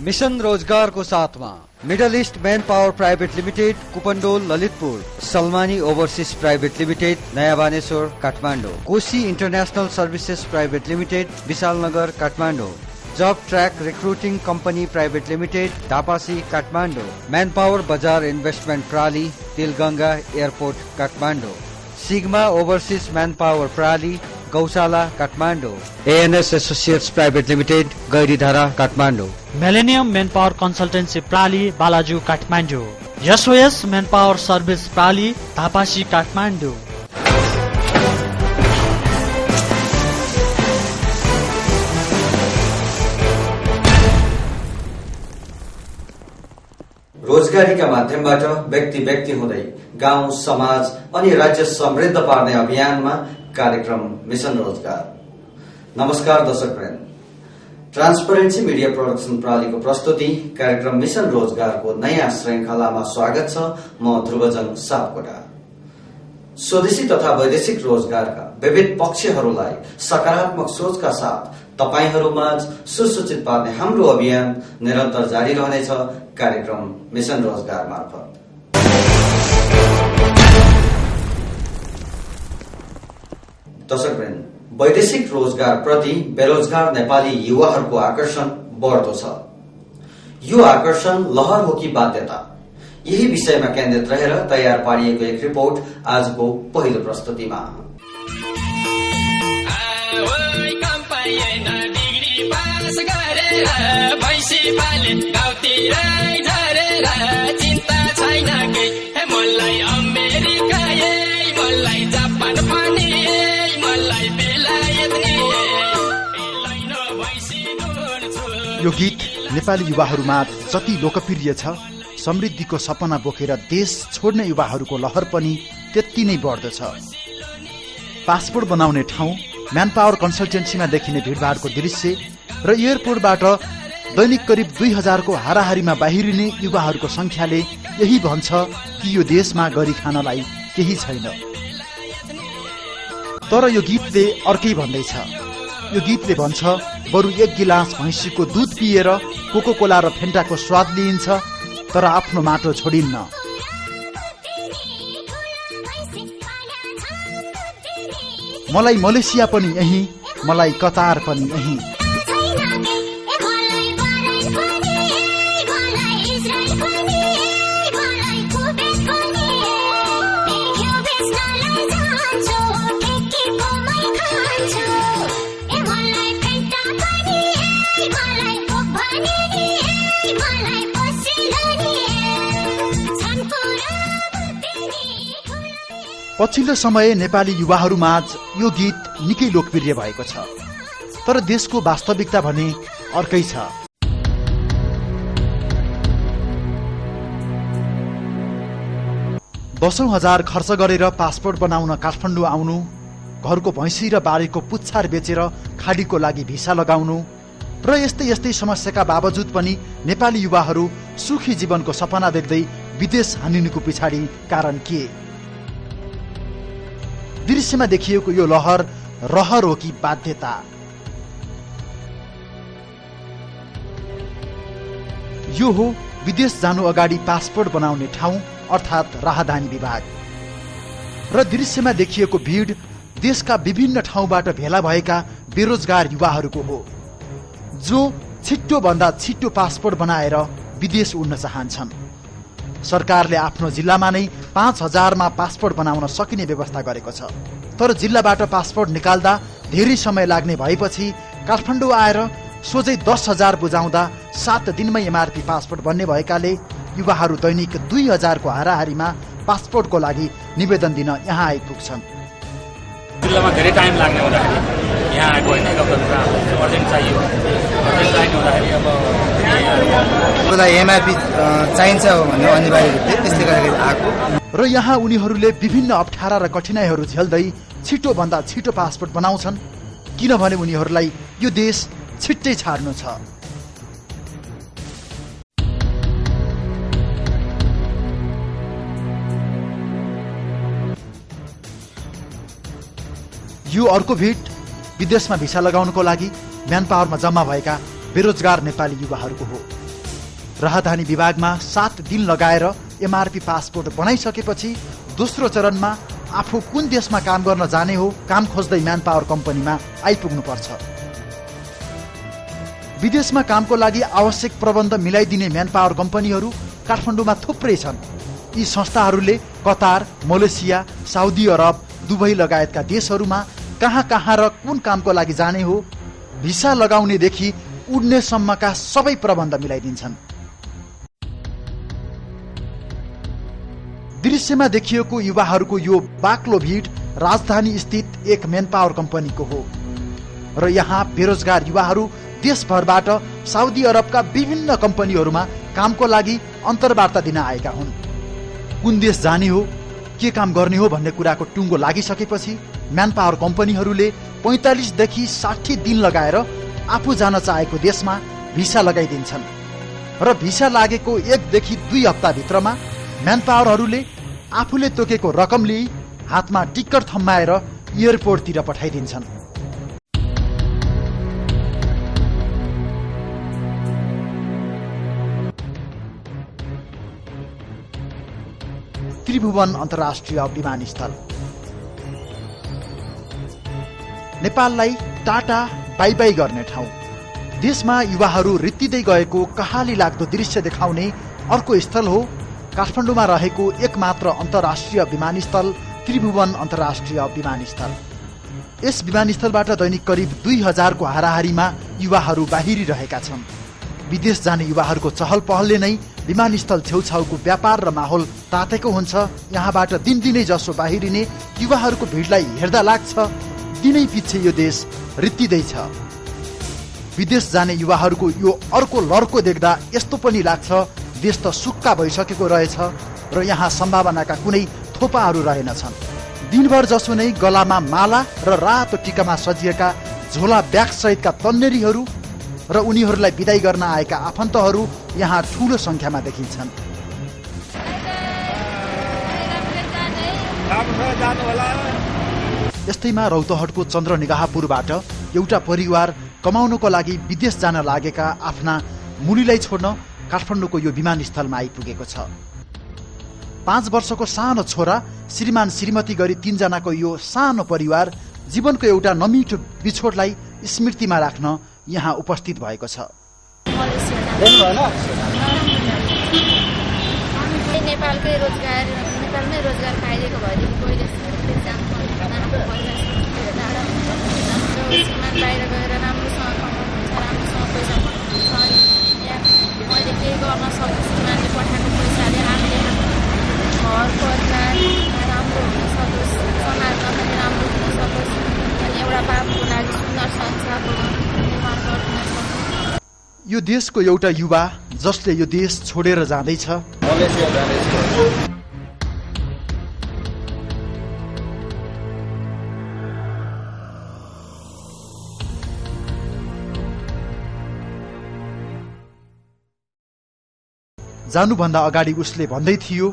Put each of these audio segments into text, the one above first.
Mission रोजगार को साथ में middle east man power private limited Kupondole Lalitpur, Salmani overseas private limited Naya Baneshwor Kathmandu, Koshi international services private limited Vishalnagar Kathmandu, job track recruiting company private limited Dhapasi Kathmandu, man power Bazar investment प्राली Tilganga airport Kathmandu, sigma overseas man power प्राली Gaushala Kathmandu, ANS associates private limited Gairidhara Kathmandu, millennium man power consultancy प्राली Balaju Kathmandu, SOS man power service प्राली धापासी काठमाडौँ। रोजगारीका माध्यमबाट व्यक्ति हुँदै गाउँ समाज अनि राज्य समृद्ध पार्ने अभियानमा कार्यक्रम मिशन रोजगार। नमस्कार दर्शकवृन्द, ट्रान्सपरेन्सी मिडिया प्रोडक्सन प्रालीको प्रस्तुति कार्यक्रम मिशन रोजगारको नयाँ श्रृंखलामा स्वागत छ। म ध्रुवजन सापकोटा। स्वदेशी तथा वैदेशिक रोजगारका विविध पक्षहरूलाई सकारात्मक सोचका साथ तपाईहरूमाझ सुसूचित पार्ने हाम्रो अभियान निरन्तर जारी रहनेछ कार्यक्रम मिशन रोजगार मार्फत। दर्शकवृन्द, वैदेशिक रोजगार प्रति बेरोजगार नेपाली युवाहरूको आकर्षण बढ्दो छ। यो आकर्षण लहर हो कि बाध्यता, यही विषयमा केन्द्रित रहेर तयार पारिएको एक रिपोर्ट आजको पहिलो प्रस्तुतिमा। यो गीत नेपाली युवाहरूमा जति लोकप्रिय छ, समृद्धिको सपना बोकेर देश छोड्ने युवाहरूको लहर पनि त्यति नै बढ्दछ। पासपोर्ट बनाउने ठाउँ, म्यान पावर कन्सल्टेन्सीमा देखिने भिडभाडको दृश्य र एयरपोर्टबाट दैनिक करिब 2000 को हाराहारीमा बाहिरिने युवाहरूको संख्याले यही भन्छ कि यो देशमा गरी खानलाई केही छैन। तर यो गीतले अर्कै भन्दैछ। यो गीतले भन्छ बरु एक गिलास भैँसीको दूध पिएर कोको कोला र फेन्टाको स्वाद लिइन्छ, तर आफ्नो माटो छोडिन्न। मलाई मलेसिया पनि यही, मलाई कतार पनि यही। पछिल्लो समय नेपाली युवाहरूमाझ यो गीत निकै लोकप्रिय भएको छ, तर देशको वास्तविकता भने अर्कै छ। दशौं हजार खर्च गरेर पासपोर्ट बनाउन काठमाडौँ आउनु, घरको भैँसी र बारीको पुच्छार बेचेर खाडीको लागि भिसा लगाउनु र यस्तै यस्तै समस्याका बावजुद पनि नेपाली युवाहरू सुखी जीवनको सपना देख्दै विदेश हानिनुको पिछाडि कारण के? दृश्यमा देखिएको यो लहर रहर हो कि बाध्यता? यो हो विदेश जानु अगाडि पासपोर्ट बनाउने ठाउँ अर्थात् राहदानी विभाग। र दृश्यमा देखिएको भीड देशका विभिन्न ठाउँबाट भेला भएका बेरोजगार युवाहरूको हो, जो छिट्टो भन्दा छिट्टो पासपोर्ट बनाएर विदेश उड्न चाहन्छन्। सरकारले आफ्नो जिल्लामा नै 5000 मा पासपोर्ट बनाउन सकिने व्यवस्था गरेको छ, तर जिल्लाबाट पासपोर्ट निकाल्दा धेरै समय लाग्ने भएपछि काठमाडौँ आएर सोझै 10,000 बुझाउँदा 7 दिनमै एमआरपी पासपोर्ट बन्ने भएकाले युवाहरू दैनिक 2000 को हाराहारीमा पासपोर्टको लागि निवेदन दिन यहाँ आइपुग्छन्। जिल्लामा धेरै टाइम लाग्ने हुँदाखेरि यहाँ आएको होइन, डक्टरको अर्जेन्ट चाहियो, अर्जेन्ट चाहिने हुँदाखेरि अब एमआरपी चाहिन्छ भन्ने अनिवार्य रूपले त्यसले गर्दाखेरि आएको। र यहाँ उनीहरूले विभिन्न अप्ठ्यारा र कठिनाइहरू झेल्दै छिटो भन्दा छिटो पासपोर्ट बनाउँछन्, किनभने उनीहरूलाई यो देश छिट्टै छाड्नु छ। यो अर्को भिड विदेशमा भिसा लगाउनको लागि म्यान पावरमा जम्मा भएका बेरोजगार नेपाली युवाहरूको हो। राहदानी विभागमा 7 दिन लगाएर एमआरपी पासपोर्ट बनाइसकेपछि दोस्रो चरणमा आफू कुन देशमा काम गर्न जाने हो काम खोज्दै म्यान पावर कम्पनीमा आइपुग्नुपर्छ। विदेशमा कामको लागि आवश्यक प्रबन्ध मिलाइदिने म्यान पावर कम्पनीहरू काठमाडौँमा थुप्रै छन्। यी संस्थाहरूले Qatar, Malaysia, Saudi Arabia, Dubai लगायतका देशहरूमा कहाँ र कुन कामको लागि जाने हो, भिसा लगाउनेदेखि उड्नेसम्मका सबै प्रबन्ध मिलाइदिन्छन्। दृश्यमा देखिएको युवाहरूको यो बाक्लो भिड राजधानी स्थित एक म्यान पावर कम्पनीको हो र यहाँ बेरोजगार युवाहरू देशभरबाट साउदी अरबका विभिन्न कम्पनीहरूमा कामको लागि अन्तर्वार्ता दिन आएका हुन्। कुन देश जाने हो, के काम गर्ने हो भन्ने कुराको टुङ्गो लागिसकेपछि म्यान पावर कम्पनीहरूले 45 देखि 60 दिन लगाएर आफू जान चाहेको देशमा भिसा लगाइदिन्छन् र भिसा लागेको 1 देखि 2 हप्ताभित्रमा म्यान पावरहरूले आफूले तोकेको रकम लिई हातमा टिकट थम्माएर एयरपोर्टतिर पठाइदिन्छन्। त्रिभुवन अन्तर्राष्ट्रिय विमानस्थल नेपाललाई टाटा बाई बाई गर्ने ठाउँ। देशमा युवाहरू रित्तिँदै गएको कहाली लाग्दो दृश्य देखाउने अर्को स्थल हो काठमाडौँमा रहेको एकमात्र अन्तर्राष्ट्रिय विमानस्थल त्रिभुवन अन्तर्राष्ट्रिय विमानस्थल। यस विमानस्थलबाट दैनिक करिब 2000 को हाराहारीमा युवाहरू बाहिरिरहेका छन्। विदेश जाने युवाहरूको चहल पहलले नै विमानस्थल छेउछाउको व्यापार र माहौल तातेको हुन्छ। यहाँबाट दिनदिनै जसो बाहिरिने युवाहरूको भिडलाई हेर्दा लाग्छ दिनै पछि यो देश रित्तिँदै छ। विदेश जाने युवाहरूको यो अर्को लड्को देख्दा यस्तो पनि लाग्छ देश त सुक्का भइसकेको रहेछ र यहाँ सम्भावनाका कुनै थोपाहरू रहेनछन्। दिनभर जसो नै गलामा माला र रातो टिकामा सजिएका झोला ब्याग सहितका तन्नेरीहरू र उनीहरूलाई बिदाई गर्न आएका आफन्तहरू यहाँ ठूलो संख्यामा देखिन्छन्। यस्तैमा रौतहटको चन्द्रनिगाहपुरबाट एउटा परिवार कमाउनको लागि विदेश जान लागेका आफ्ना मुलीलाई छोड्न काठमाडौँको यो विमानस्थलमा आइपुगेको छ। 5 वर्षको सानो छोरा, श्रीमान श्रीमती गरी 3 जनाको यो सानो परिवार जीवनको एउटा नमिठो बिछोडलाई स्मृतिमा राख्न यहाँ उपस्थित भएको छ। नेपालमै रोजगार पाइरहेको भएदेखि बाहिर गएर राम्रोसँग पैसा मैले केही गर्न सक्छु। श्रीमानले पठाएको पैसाले हामीले घर परिवार राम्रो हुन सकोस्, समाजमा पनि राम्रो हुन सकोस् अनि एउटा बाबुको लागि सुन्दर संसारको निर्माण गर्न सकोस्। यो देशको एउटा युवा जसले यो देश छोडेर जाँदैछ। मलेसिया जाँदैछ। जानुभन्दा अगाडि उसले भन्दै थियो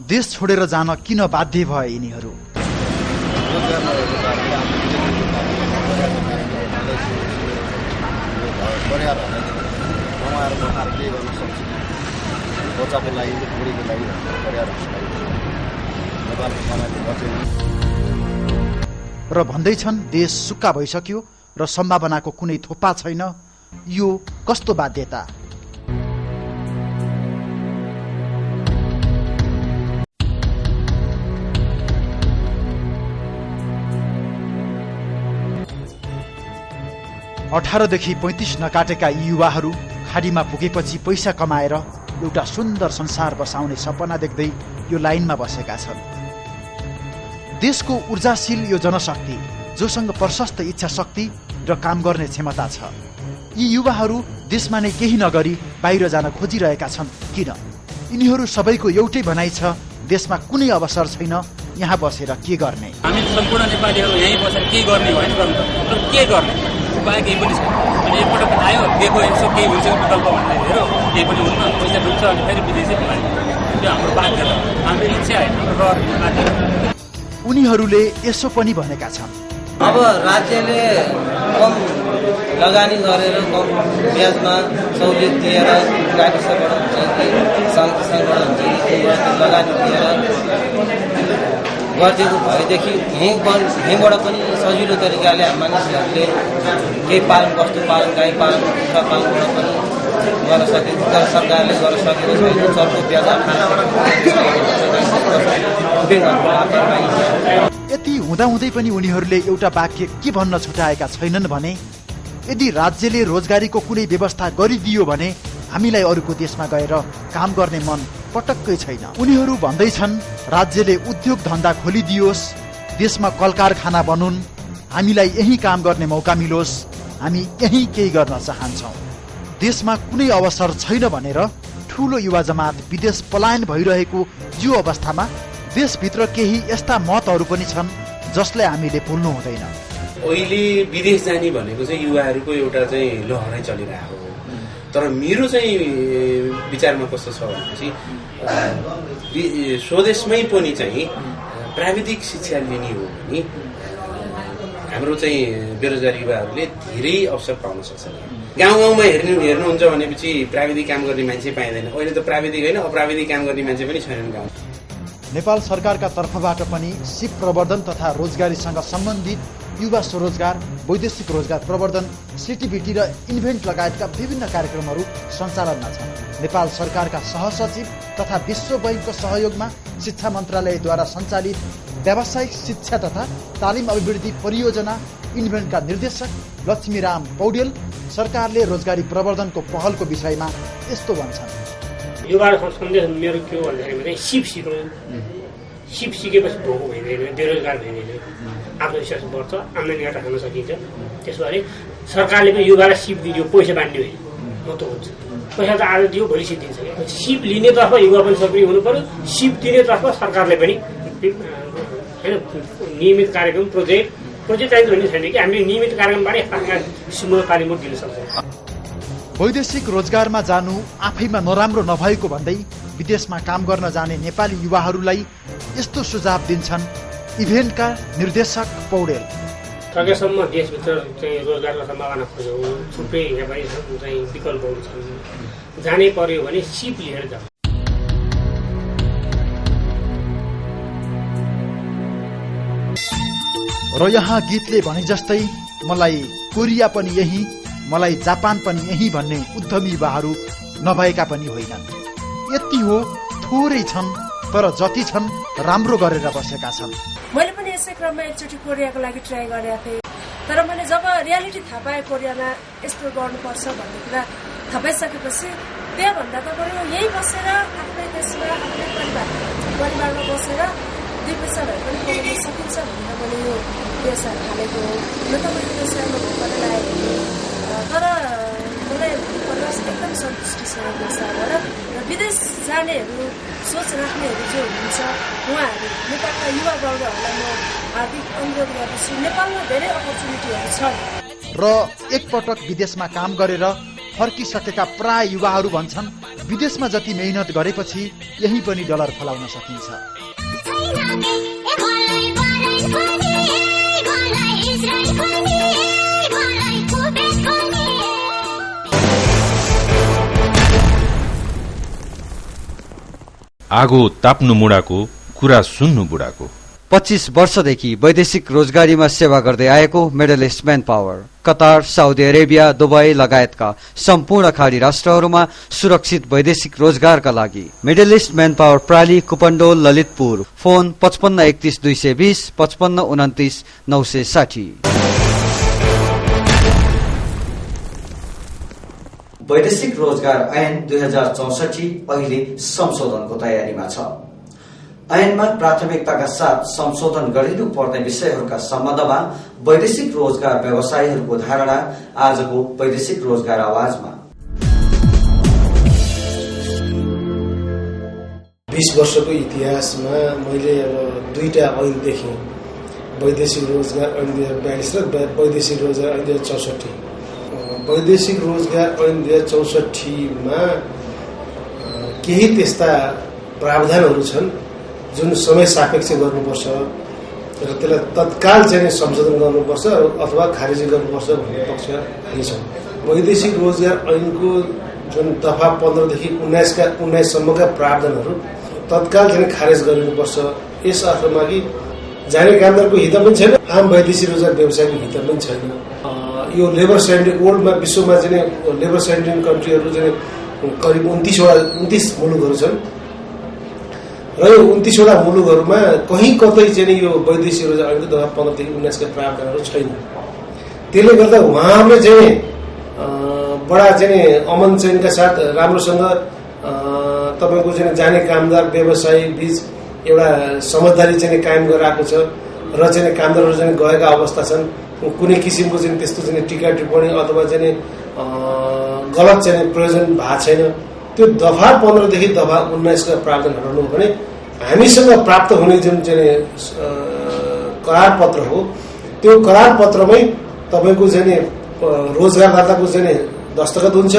देश छोडेर जान किन बाध्य भए यिनीहरू। र भन्दैछन् देश सुक्का भइसक्यो र सम्भावनाको कुनै थोपा छैन। यो कस्तो बाध्यता। देखि 35 नकाटेका यी युवाहरू खाडीमा पुगेपछि पैसा कमाएर एउटा सुन्दर संसार बसाउने सपना देख्दै यो लाइनमा बसेका छन्। देशको ऊर्जाशील यो जनशक्ति जोसँग प्रशस्त इच्छा शक्ति र काम गर्ने क्षमता छ। यी युवाहरू देशमा नै केही नगरी बाहिर जान खोजिरहेका छन्। किन? यिनीहरू सबैको एउटै भनाइ छ देशमा कुनै अवसर छैन, यहाँ बसेर के गर्ने। हामी सम्पूर्ण नेपालीहरू यहीँ बसेर के गर्ने होइन, के गर्ने उपाय केही पनि छैन। अनि एकपटक आयो दिएको यसो केही हुन्छ विकल्प भन्दै हेरो केही पनि हुन्न, पैसा ढुक्छ अनि फेरि विदेशै पुऱ्यायो। त्यो हाम्रो बाध्यता, हाम्रो इच्छा होइन, हाम्रो रहर बाध्यता। उनीहरूले यसो पनि भनेका छन् अब राज्यले कम लगानी गरेर कम ब्याजमा सहुलियत दिएर गाविसबाट हुन्छ कि सङ्घबाट हुन्छ कि लगानी दिएर गरिदिएको भएदेखि यहीँबाट पनि सजिलो तरिकाले मानिसहरूले केही पालन वस्तु पालन गाई पालन कुखुरा पालनबाट पनि गर्न सकिन्छ। तर सरकारले गर्न सकेको छैन। चर्को ब्याज यति हुँदाहुँदै पनि उनीहरूले एउटा वाक्य के भन्न छुटाएका छैनन् भने यदि राज्यले रोजगारीको कुनै व्यवस्था गरिदियो भने हामीलाई अरूको देशमा गएर काम गर्ने मन पटक्कै छैन। उनीहरू भन्दैछन् राज्यले उद्योग धन्दा खोलिदियोस्, देशमा कल कारखाना बनुन्, हामीलाई यही काम गर्ने मौका मिलोस्, हामी यही केही गर्न चाहन्छौँ। देशमा कुनै अवसर छैन भनेर ठूलो युवा जमात विदेश पलायन भइरहेको यो अवस्थामा देशभित्र केही यस्ता मतहरू पनि छन् जसलाई हामीले भुल्नु हुँदैन। अहिले विदेश जाने भनेको चाहिँ युवाहरूको एउटा चाहिँ लहरै चलिरहेको हो। तर मेरो चाहिँ विचारमा कस्तो छ भनेपछि स्वदेशमै पनि चाहिँ प्राविधिक शिक्षा लिने हो भने हाम्रो चाहिँ बेरोजगार युवाहरूले धेरै अवसर पाउन सक्छन्। गाउँ गाउँमा हेर्नुहुन्छ भनेपछि प्राविधिक काम गर्ने मान्छे पाइँदैन। अहिले त प्राविधिक होइन अप्राविधिक काम गर्ने मान्छे पनि छैनन् गाउँ। नेपाल सरकारका तर्फबाट पनि सिप प्रवर्धन तथा रोजगारीसँग सम्बन्धित युवा स्वरोजगार, वैदेशिक रोजगार प्रवर्धन, सिटिभिटी र इन्भेन्ट लगायतका विभिन्न कार्यक्रमहरू सञ्चालनमा छन्। नेपाल सरकारका सहसचिव तथा विश्व बैंकको सहयोगमा शिक्षा मन्त्रालयद्वारा सञ्चालित व्यावसायिक शिक्षा तथा तालिम अभिवृद्धि परियोजना इन्भेन्टका निर्देशक लक्ष्मीराम पौडेल सरकारले रोजगारी प्रवर्धनको पहलको विषयमा यस्तो भन्छन्। युवाहरूको सन्देश मेरो के हो भन्दाखेरि सिप सिक्नु, सिप सिकेपछि भोको भइँदैन, बेरोजगार भइँदैन, आत्मविश्वास बढ्छ, आम्दानी घाटा खान सकिन्छ। त्यसबारे सरकारले पनि युवालाई सिप दियो, पैसा बाँड्ने होइन मात्र हुन्छ। पैसा त आज दियो भोलि सिप दिन्छ। सिप लिनेतर्फ युवा पनि सक्रिय हुनु पर्यो, सिप दिनेतर्फ सरकारले पनि होइन नियमित कार्यक्रम प्रोजेक्ट चाहिन्छ भन्ने छैन कि हामीले नियमित कार्यक्रमबाटै सिमो तालिम दिन सक्छौँ। वैदेशिक रोजगारमा जानु आफैमा नराम्रो नभएको भन्दै विदेशमा काम गर्न जाने नेपाली युवाहरूलाई यस्तो सुझाव दिन्छन् इभेन्टका निर्देशक पौडेल। सकेसम्म देशभित्र चाहिँ रोजगारको सम्भावना खोजौँ, थुप्रै नेपाली चाहिँ विकल्पहरू छन्। जानै पर्यो भने सिप लिएर जाऊ। र यहाँ गीतले भने जस्तै मलाई कोरिया पनि यही, मलाई जापान पनि यही भन्ने उद्यमी युवाहरू नभएका पनि होइनन्। यति हो, थोरै छन्, तर जति छन् राम्रो गरेर बसेका छन्। मैले पनि यसै क्रममा एकचोटि कोरियाको लागि ट्राई गरेका थिएँ। तर मैले जब रियालिटी थाहा पाएँ कोरियामा यस्तो गर्नुपर्छ भन्ने कुरा थाहा पाइसकेपछि त्यहाँभन्दा त बरु यहीँ बसेर आफ्नै देशमा आफ्नै परिवारमा बसेर 2 पैसा भए पनि कमाउन सकिन्छ भनेर मैले यो व्यवसाय थालेको हो। न त मैले व्यवसायमा भोकले लागेको थिएँ, तर मलाई परिवार एकदम सन्तुष्टि छ व्यवसायबाट। र विदेश जानेहरू सोच राख्नेहरू जो हुनुहुन्छ उहाँहरू नेपालका युवा वर्गहरूलाई म हार्दिक अनुरोध गर्दछु, नेपालमा धेरै अपर्च्युनिटीहरू छन्। र एकपटक विदेशमा काम गरेर फर्किसकेका प्राय युवाहरू भन्छन् विदेशमा जति मेहनत गरेपछि यही पनि डलर फलाउन सकिन्छ। आगो ताप्नु मुडाको, कुरा सुन्नु बुढाको। 25 वर्षदेखि वैदेशिक रोजगारीमा सेवा गर्दै आएको middle east man power Qatar, Saudi Arabia, Dubai लगायतका सम्पूर्ण खाडी राष्ट्रहरूमा सुरक्षित वैदेशिक रोजगारका लागि मिडल इस्ट म्यान पावर प्राली, कुपन्डोल, ललितपुर। फोन 55 31 220, 55 29 960। वैदेशिक रोजगार ऐन 2064 अहिले संशोधनको तयारीमा छ। ऐनमा प्राथमिकताका साथ संशोधन गरिनु पर्ने विषयहरूका सम्बन्धमा वैदेशिक रोजगार व्यवसायीहरूको धारणा आजको वैदेशिक रोजगार आवाजमा। 20 वर्षको इतिहासमा मैले अब 2टा ऐन देखेँ, वैदेशिक रोजगार ऐन 2042 र वैदेशिक रोजगार ऐन 2064। वैदेशिक रोजगार ऐन 2064 मा केही त्यस्ता प्रावधानहरू छन् जुन समय सापेक्ष गर्नुपर्छ, र त्यसलाई तत्काल चाहिँ संशोधन गर्नुपर्छ अथवा खारेजी गर्नुपर्छ भन्ने पक्ष हामी छौँ। वैदेशिक रोजगार ऐनको जुन दफा 15 देखि 19 सम्मका प्रावधानहरू तत्काल चाहिँ खारेज गरिनुपर्छ। यस अर्थमा कि जाने कामदारको हित पनि छैन, आम वैदेशिक रोजगार व्यवसायको हित पनि छैन। यो लेबर सेन्ट्रिक वर्ल्डमा विश्वमा चाहिँ लेबर सेन्ट्रिक कन्ट्रीहरू चाहिँ करिब 29 मुलुकहरू छन् र यो 29वटा मुलुकहरूमा कहीँ कतै चाहिँ यो वैदेशिक रोजगार ऐनको दफा 15 देखि 19 का प्रावधानहरू छैन। त्यसले गर्दा उहाँहरूले चाहिँ बडा चाहिँ अमन चैनका साथ राम्रोसँग तपाईँको चाहिँ जाने कामदार व्यवसायी बीच एउटा समझदारी चाहिँ कायम गराएको छ र चाहिँ कामदारहरू चाहिँ गएका अवस्था छन्। कुनै किसिमको चाहिँ त्यस्तो चाहिँ टीका टिप्पणी अथवा चाहिँ गलत चाहिँ प्रयोजन भएको छैन। त्यो दफा 15 देखि दफा 19 का प्रावधान हटाउनु हो भने हामीसँग प्राप्त हुने जुन चाहिँ करार पत्र हो त्यो करार पत्रमै तपाईँको चाहिँ रोजगारदाताको चाहिँ दस्तखत हुन्छ,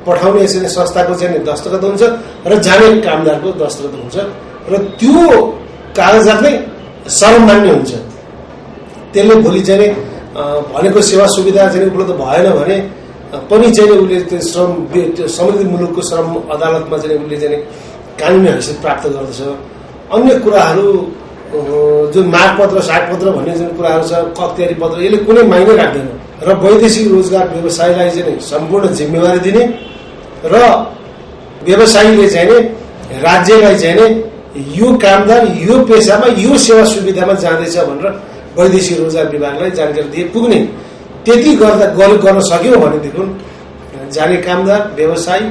पठाउने चाहिँ संस्थाको चाहिँ दस्तखत हुन्छ र जाने कामदारको दस्तखत हुन्छ र त्यो कागजात नै सर्वमान्य हुन्छ। त्यसले भोलि चाहिँ भनेको सेवा सुविधा चाहिँ उपलब्ध भएन भने पनि चाहिँ उसले त्यो श्रम समृद्धि मुलुकको श्रम अदालतमा चाहिँ उसले चाहिँ कानुनी हैसियत प्राप्त गर्दछ। अन्य कुराहरू जुन मागपत्र सागपत्र भन्ने जुन कुराहरू छ अख्तियारी पत्र यसले कुनै मायने राख्दैन र वैदेशिक रोजगार व्यवसायलाई चाहिँ सम्पूर्ण जिम्मेवारी दिने र व्यवसायीले चाहिँ राज्यलाई चाहिँ यो कामदार यो पेसामा यो सेवा सुविधामा जाँदैछ भनेर वैदेशिक रोजगार विभागलाई जानकारी दिए पुग्ने। त्यति गर्न सक्यो भनेदेखि जाने कामदार व्यवसायी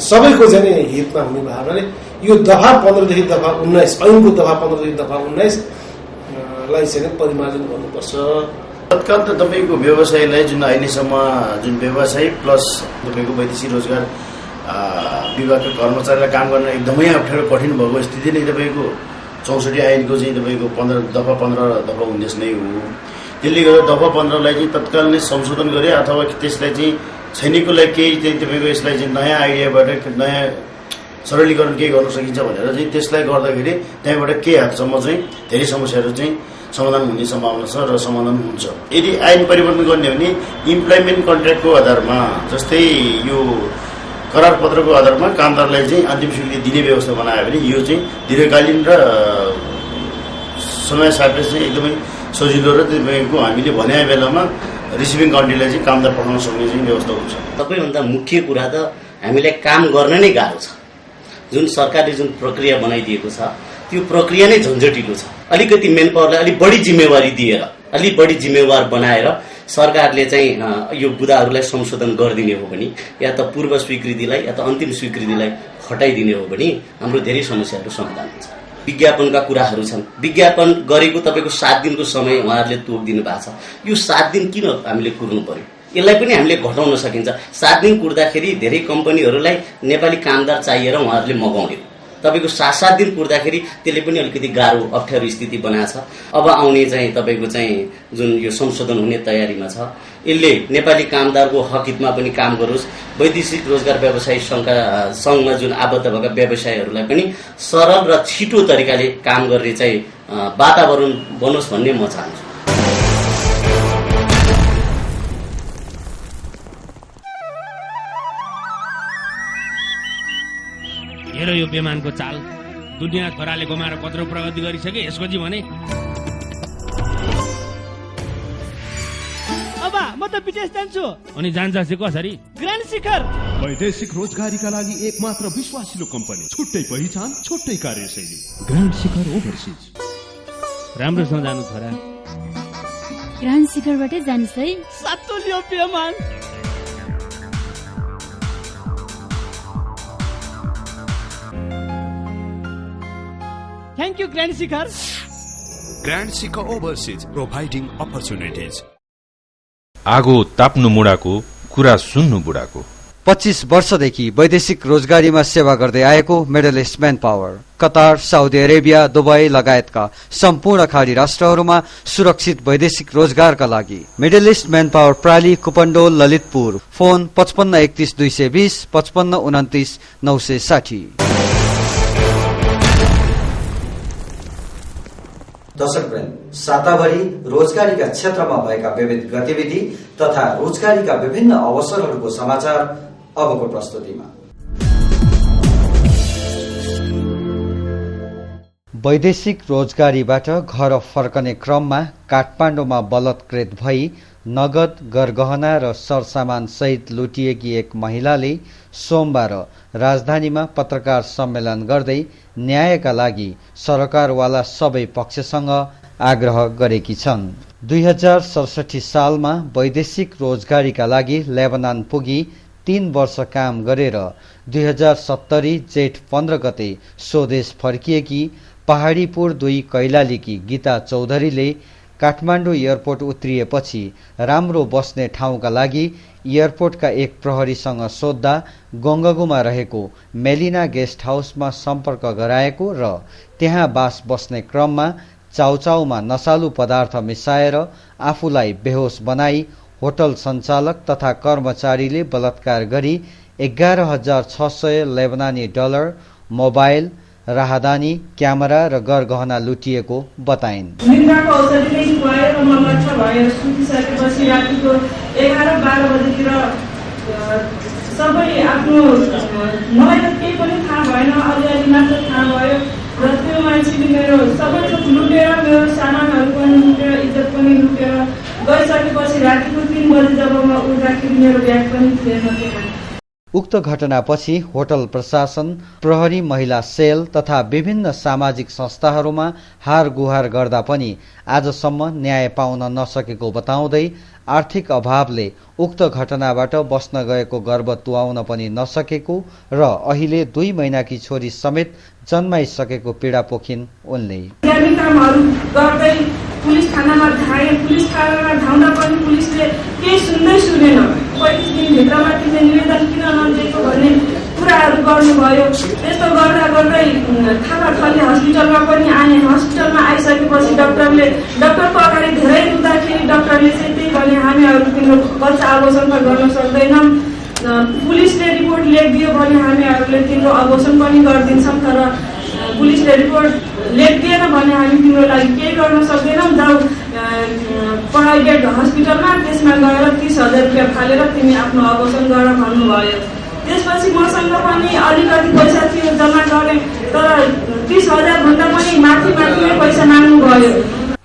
सबैको चाहिँ हितमा हुने भावनाले यो दफा 15 देखि दफा 19 ऐनको दफा 15 देखि दफा 19 लाई चाहिँ परिमार्जन गर्नुपर्छ। तत्काल त तपाईँको व्यवसायलाई जुन अहिलेसम्म जुन व्यवसाय प्लस तपाईँको वैदेशिक रोजगार विभागका कर्मचारीलाई काम गर्न एकदमै अप्ठ्यारो कठिन भएको स्थिति नै तपाईँको 64 ऐनको चाहिँ तपाईँको 15 दफा 19 नै हो। त्यसले गर्दा दफा 15 लाई चाहिँ तत्काल नै संशोधन गरे अथवा त्यसलाई चाहिँ सैनिकलाई केही चाहिँ तपाईँको यसलाई चाहिँ नयाँ आइडियाबाट नयाँ सरलीकरण केही गर्न सकिन्छ भनेर चाहिँ त्यसलाई गर्दाखेरि त्यहाँबाट केही हदसम्म चाहिँ धेरै समस्याहरू चाहिँ समाधान हुने सम्भावना छ र समाधान हुन्छ। यदि ऐन परिवर्तन गर्ने हो भने इम्प्लोइमेन्ट कन्ट्र्याक्टको आधारमा जस्तै यो करार पत्रको आधारमा कामदारलाई चाहिँ अन्तिम स्वीकृति दिने व्यवस्था बनायो भने यो चाहिँ दीर्घकालीन र समय सापेक्ष चाहिँ एकदमै सजिलो र तपाईँको हामीले भने बेलामा रिसिभिङ कन्ट्रीलाई चाहिँ कामदार पठाउन सक्ने चाहिँ व्यवस्था हुन्छ। सबैभन्दा मुख्य कुरा त हामीलाई काम गर्न नै गाह्रो छ। जुन सरकारले जुन प्रक्रिया बनाइदिएको छ त्यो प्रक्रिया नै झन्झटिलो छ। अलिकति मेन पावरलाई अलिक बढी जिम्मेवारी दिएर अलिक बढी जिम्मेवार बनाएर सरकारले चाहिँ यो बुदाहरूलाई संशोधन गरिदिने हो भने या त पूर्व स्वीकृतिलाई या त अन्तिम स्वीकृतिलाई हटाइदिने हो भने हाम्रो धेरै समस्याहरू समाधान हुन्छ। विज्ञापनका कुराहरू छन्, विज्ञापन गरेको तपाईँको 7 दिनको समय उहाँहरूले तोकिदिनु भएको छ। यो 7 दिन किन हामीले कुर्नु पर्यो? यसलाई पनि हामीले घटाउन सकिन्छ। 7 दिन कुर्दाखेरि धेरै कम्पनीहरूलाई नेपाली कामदार चाहिएर उहाँहरूले मगाउने हो। तपाईँको 7 दिन कुर्दाखेरि त्यसले पनि अलिकति गाह्रो अप्ठ्यारो स्थिति बनाएको छ। अब आउने चाहिँ तपाईँको चाहिँ जुन यो संशोधन हुने तयारीमा छ यसले नेपाली कामदारको हक हितमा पनि काम गरोस्। वैदेशिक रोजगार व्यवसायी सङ्घमा जुन आबद्ध भएका व्यवसायीहरूलाई पनि सरल र छिटो तरिकाले काम गर्ने चाहिँ वातावरण बनोस् भन्ने म चाहन्छु। हेर यो बेमानको चाल, दुनियाँ छोराले गुमाएर कत्रो प्रगति गरिसके, यसपछि भने अब म त विदेश जान्छु। अनि जान्छ चाहिँ कसरी? ग्रान्ड शिखर वैदेशिक रोजगारीका लागि एकमात्र विश्वासिलो कम्पनी, छुट्टै पहिचान, छुट्टै कार्यशैली, ग्रान्ड शिखर ओभरसिज। राम्रोसँग जानु छोरा। ग्रान्ड शिखरबाटै जानुस् है। सातो लियो बेमान। Thank you, Grand Shikhar. Grand Shikhar Overseas, providing opportunities. आगो ताप्नु मुडाको, कुरा सुन्नु बुढाको। 25 वर्षदेखि वैदेशिक रोजगारीमा सेवा गर्दै आएको middle east man power Qatar, Saudi Arabia, Dubai लगायतका सम्पूर्ण खाडी राष्ट्रहरूमा सुरक्षित वैदेशिक रोजगारका लागि मिडल-इस्ट म्यान पावर प्राली, कुपन्डोल, ललितपुर। फोन 55 31 220 55 29 960। दर्शकवृन्द, साताभरि रोजगारीका क्षेत्रमा भएका विविध गतिविधि तथा रोजगारीका विभिन्न अवसरहरूको समाचार अबको प्रस्तुतिमा। वैदेशिक रोजगारीबाट घर फर्कने क्रममा काठमाडौँमा बलात्कृत भई नगद गरगहना र सरसामान सहित लुटिएकी एक महिलाले सोमबार राजधानीमा पत्रकार सम्मेलन गर्दै न्यायका लागि सरकारवाला सबै पक्षसँग आग्रह गरेकी छन्। 2067 सालमा वैदेशिक रोजगारीका लागि लेबनान पुगी 3 वर्ष काम गरेर 2070 जेठ 15 गते स्वदेश फर्किएकी पहाडीपुर 2 कैलालीकी गीता चौधरीले काठमाडौँ एयरपोर्ट उत्रिएपछि राम्रो बस्ने ठाउँका लागि एयरपोर्टका एक प्रहरीसँग सोध्दा गङ्गगुमा रहेको मेलिना गेस्ट हाउसमा सम्पर्क गराएको र त्यहाँ बास बस्ने क्रममा चाउचाउमा नशालु पदार्थ मिसाएर आफूलाई बेहोस बनाई होटल सञ्चालक तथा कर्मचारीले बलात्कार गरी 11,600 लेबनानी डलर, मोबाइल, राहदानी, क्यामेरा र गरगहना लुटिएको बताइन्। निन्द्राको औषधि नै खुवायो र म लक्ष्य भएर सुतिसकेपछि रातिको 11-12 बजेतिर सबै आफ्नो मलाई त केही पनि थाहा भएन, अलिअलि मात्र थाहा भयो र त्यो मान्छेले मेरो सबै थोक लुटेर मेरो सामानहरू पनि लुटेर इज्जत पनि लुटेर गइसकेपछि रातिको 3 बजे जब म उठ्दाखेरि मेरो ब्याग पनि थिएन त्यहाँ। उक्त घटनापछि होटल प्रशासन, प्रहरी, महिला सेल तथा विभिन्न सामाजिक संस्थाहरूमा हार गुहार गर्दा पनि आजसम्म न्याय पाउन नसकेको बताउँदै आर्थिक अभावले उक्त घटनाबाट बस्न गएको गर्भ तुहाउन पनि नसकेको र अहिले 2 महिनाकी छोरी समेत जन्माइसकेको पीडा पोखिन् उनले। पुलिस थानामा धाए, पुलिस थानामा धाउँदा पनि पुलिसले केही सुन्दै सुनेन। 35 दिनभित्रमा तिमीले निवेदन किन नदिएको भन्ने कुराहरू गर्नुभयो। त्यस्तो गर्दा गर्दै थापाथली हस्पिटलमा पनि आए। हस्पिटलमा आइसकेपछि डाक्टरको अगाडि धेरै रुँदाखेरि डाक्टरले चाहिँ त्यही भने हामीहरू तिम्रो बच्चा अबोर्सन त गर्न सक्दैनौँ, पुलिसले रिपोर्ट लेखिदियो भने हामीहरूले तिम्रो अबोर्सन पनि गरिदिन्छौँ, तर पुलिसले रिपोर्ट लेखिदिएन भने हामी तिम्रो लागि केही गर्न सक्दैनौँ, जाऊ प्राइभेट हस्पिटलमा, त्यसमा गएर 30,000 रुपियाँ फालेर तिमी आफ्नो अबोर्सन गर भन्नुभयो। त्यसपछि मसँग पनि अलिकति पैसा थियो जम्मा गर्ने, तर 30,000 भन्दा पनि माथि पैसा माग्नुभयो।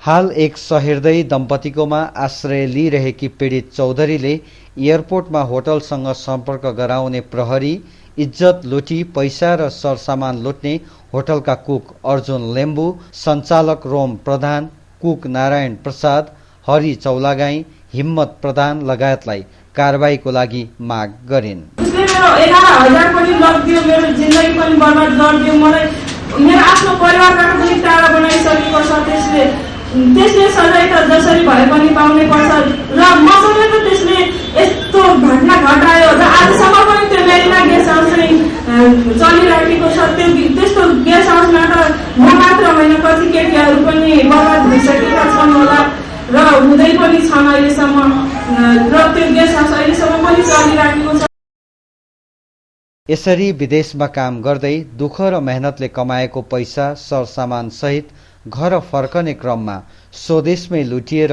हाल एक सहृदय दम्पतिकोमा आश्रय लिइरहेकी पीडित चौधरीले एयरपोर्टमा होटलसँग सम्पर्क गराउने प्रहरी, इज्जत लुटी पैसा र सरसामान लुट्ने होटलका कुक अर्जुन लेम्बू, सञ्चालक रोम प्रधान, कुक नारायण प्रसाद, हरि चौलागाई, हिम्मत प्रधान लगायतलाई कारबाहीको लागि माग गरिन्। उसले मेरो 11,000 पनि लगिदियो, मेरो जिन्दगी पनि बर्बाद गरिदियो, मलाई मेरो आफ्नो परिवारबाट पनि टाढा बनाइसकेको छ। त्यसले सजाय त जसरी भए पनि पाउनै पर्छ र मसँग त त्यसले यस्तो घटना घटायो र आजसम्म पनि त्यो मेरिना गेस्ट हाउस चलिराखेको छ। त्यस्तो गेस्ट हाउसमा त म मात्र होइन, कति केटीहरू पनि बर्बाद भइसकेका छन् होला र हुँदै पनि छन् अहिलेसम्म, र त्यो गेस्ट हाउस अहिलेसम्म पनि चलिराखेको छ। यसरी विदेशमा काम गर्दै दुःख र मेहनतले कमाएको पैसा सरसामान सहित घर फर्कने क्रममा स्वदेशमै लुटिएर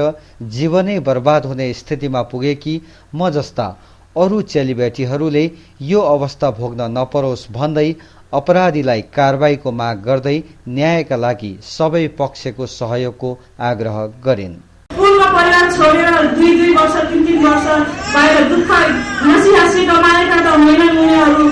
जीवनै बर्बाद हुने स्थितिमा पुगेकी म जस्ता अरू चेलीबेटीहरूले यो अवस्था भोग्न नपरोस् भन्दै अपराधीलाई कारबाहीको माग गर्दै न्यायका लागि सबै पक्षको सहयोगको आग्रह गरिन्। पूर्ण परिवार छोडेर 2-2 वर्ष 3-3 वर्ष बाहिर दुःख हाँसी कमाएका त होइनन् उनीहरू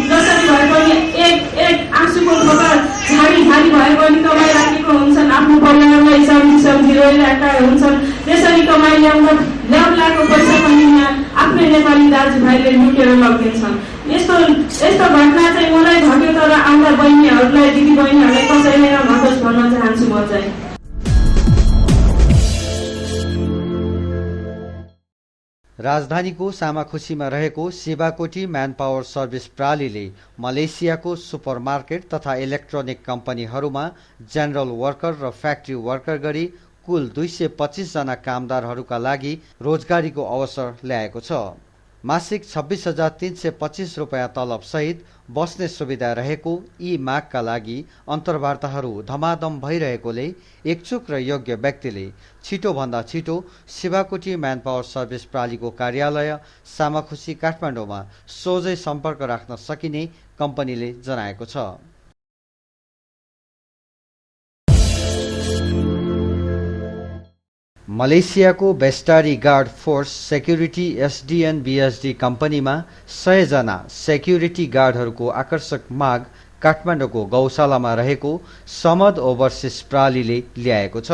जसरी भए पनि एक आँसुको थोपा झाडी भए पनि कमाइराखेको हुन्छन्, आफ्नो परिवारलाई सम्झी रोइरहेका हुन्छन्। त्यसरी कमाइ ल्याउलाको पैसा पनि यहाँ आफ्नै नेपाली दाजुभाइले लुटेर लगिदिन्छन्। यस्तो घटना चाहिँ मलाई घट्यो, तर आउँदा बहिनीहरूलाई, दिदी बहिनीहरूलाई कसैले नघटोस् भन्न चाहन्छु म चाहिँ। राजधानीको सामाखुसीमा रहेको शिवाकोटी म्यान पावर सर्भिस प्रालीले मलेसियाको सुपरमार्केट तथा इलेक्ट्रोनिक कम्पनीहरूमा जेनरल वर्कर र फ्याक्ट्री वर्कर गरी कुल 225 जना कामदारहरूका लागि रोजगारीको अवसर ल्याएको छ। मासिक 26,325 रुपियाँ तलब सहित बस्ने सुविधा रहेको यी मागका लागि अन्तर्वार्ताहरू धमाधम भइरहेकोले इच्छुक र योग्य व्यक्तिले छिटोभन्दा छिटो शिवाकोटी म्यान पावर सर्भिस प्रालीको कार्यालय सामाखुसी काठमाडौँमा सोझै सम्पर्क राख्न सकिने कम्पनीले जनाएको छ। मलेसियाको बेस्टारी गार्ड फोर्स सेक्युरिटी एसडिएन बीएसडी कम्पनीमा 100 जना सेक्युरिटी गार्डहरूको आकर्षक माग काठमाडौँको गौशालामा रहेको समद ओभरसिज प्रालीले ल्याएको छ।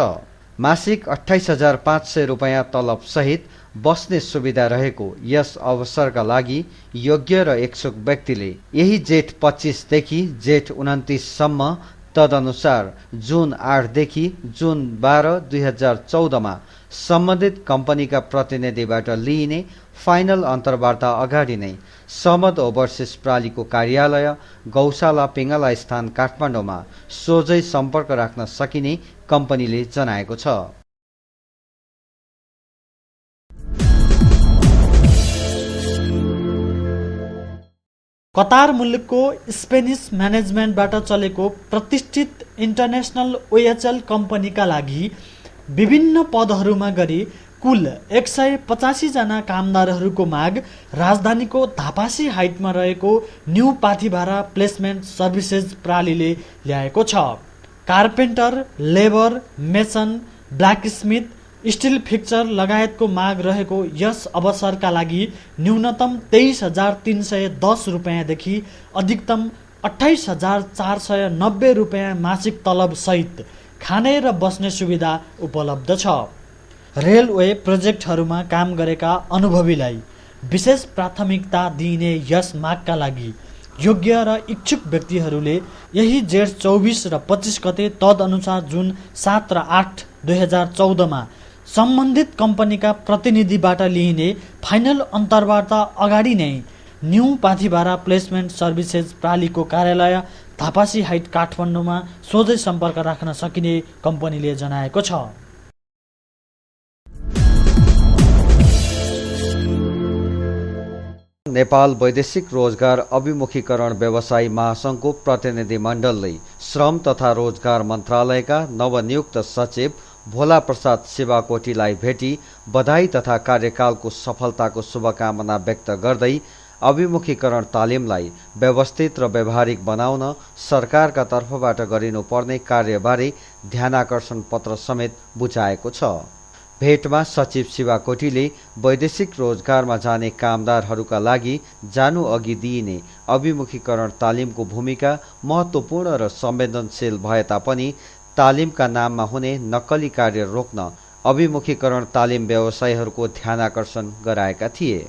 मासिक 28,500 रुपियाँ तलब सहित बस्ने सुविधा रहेको यस अवसरका लागि योग्य र इच्छुक व्यक्तिले यही जेठ 25 देखि जेठ 29 सम्म तदनुसार जुन 8 देखि जुन 12, 2014 मा सम्बन्धित कम्पनीका प्रतिनिधिबाट लिइने फाइनल अन्तर्वार्ता अगाडि नै समद ओभरसिज प्रालीको कार्यालय गौशाला पिङ्गला स्थान काठमाडौँमा सोझै सम्पर्क राख्न सकिने कम्पनीले जनाएको छ। कतार मुलुकको स्पेनिस म्यानेजमेन्टबाट चलेको प्रतिष्ठित इन्टरनेसनल ओएचएल कम्पनीका लागि विभिन्न पदहरूमा गरी कुल 185 जना कामदारहरूको माग राजधानीको धापासी हाइटमा रहेको न्यू पाथिभारा प्लेसमेन्ट सर्भिसेज प्रालीले ल्याएको छ। Carpenter, labour, mason, blacksmith, steel fixture लगायतको माग रहेको यस अवसरका लागि न्यूनतम 23,310 रुपियाँदेखि अधिकतम 28,490 रुपियाँ मासिक तलब सहित खाने र बस्ने सुविधा उपलब्ध छ। रेलवे प्रोजेक्टहरूमा काम गरेका अनुभवीलाई विशेष प्राथमिकता दिइने यस मागका लागि योग्य र इच्छुक व्यक्तिहरूले यही जेठ 24 र 25 गते तदनुसार जुन 7 र 8, 2014 मा सम्बन्धित कम्पनीका प्रतिनिधिबाट लिइने फाइनल अन्तर्वार्ता अगाडि नै न्यू पाथिभारा प्लेसमेन्ट सर्भिसेज प्रालीको कार्यालय धापासी हाइट काठमाडौँमा सोझै सम्पर्क राख्न सकिने कम्पनीले जनाएको छ। नेपाल वैदेशिक रोजगार अभिमुखीकरण व्यवसायी महासंघको प्रतिनिधि मण्डलले श्रम तथा रोजगार मन्त्रालयका नवनियुक्त सचिव भोला प्रसाद शिवाकोटीलाई भेटी बधाई तथा कार्यकालको सफलताको शुभकामना व्यक्त गर्दै अभिमुखीकरण तालिमलाई व्यवस्थित र व्यावहारिक बनाउन सरकारका तर्फबाट गरिनुपर्ने कार्यबारे ध्यानाकर्षण पत्र समेत बुझाएको छ। भेटमा सचिव शिवाकोटीले वैदेशिक रोजगारमा जाने कामदारहरूका लागि जानु अघि दिइने अभिमुखीकरण तालिमको भूमिका महत्त्वपूर्ण र संवेदनशील भए तापनि तालिमका नाममा हुने नक्कली कार्य रोक्न अभिमुखीकरण तालिम व्यवसायीहरूको ध्यानाकर्षण गराएका थिए।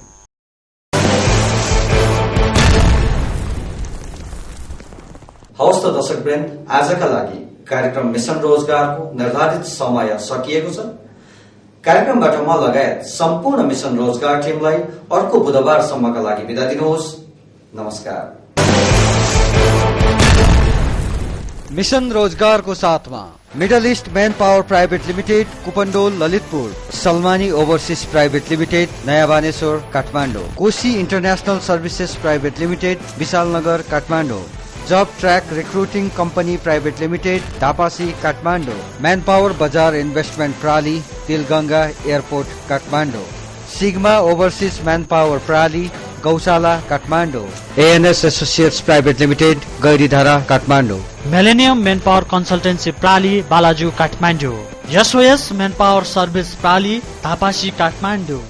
हवस् त दर्शकवृन्द, आजका लागि कार्यक्रम मिशन रोजगारको निर्धारित समय सकिएको छ। कार्यक्रमबाट म लगायत सम्पूर्ण मिशन रोजगार टिमलाई अर्को बुधबारसम्मका लागि बिदा दिनुहोस्। नमस्कार। मिशन रोजगारको साथमा middle east man power private limited Kupondole Lalitpur, Salmani overseas private limited Naya Baneshwor Kathmandu, Koshi international services private limited Vishalnagar Kathmandu, job track recruiting company private limited Dhapasi Kathmandu, man power Bazar investment प्राली Tilganga airport Kathmandu, sigma overseas man power प्राली Gaushala Kathmandu, ANS associates private limited Gairidhara Kathmandu, millennium man power consultancy प्राली Balaju Kathmandu, SOS man power service प्राली धापासी काठमाडौँ।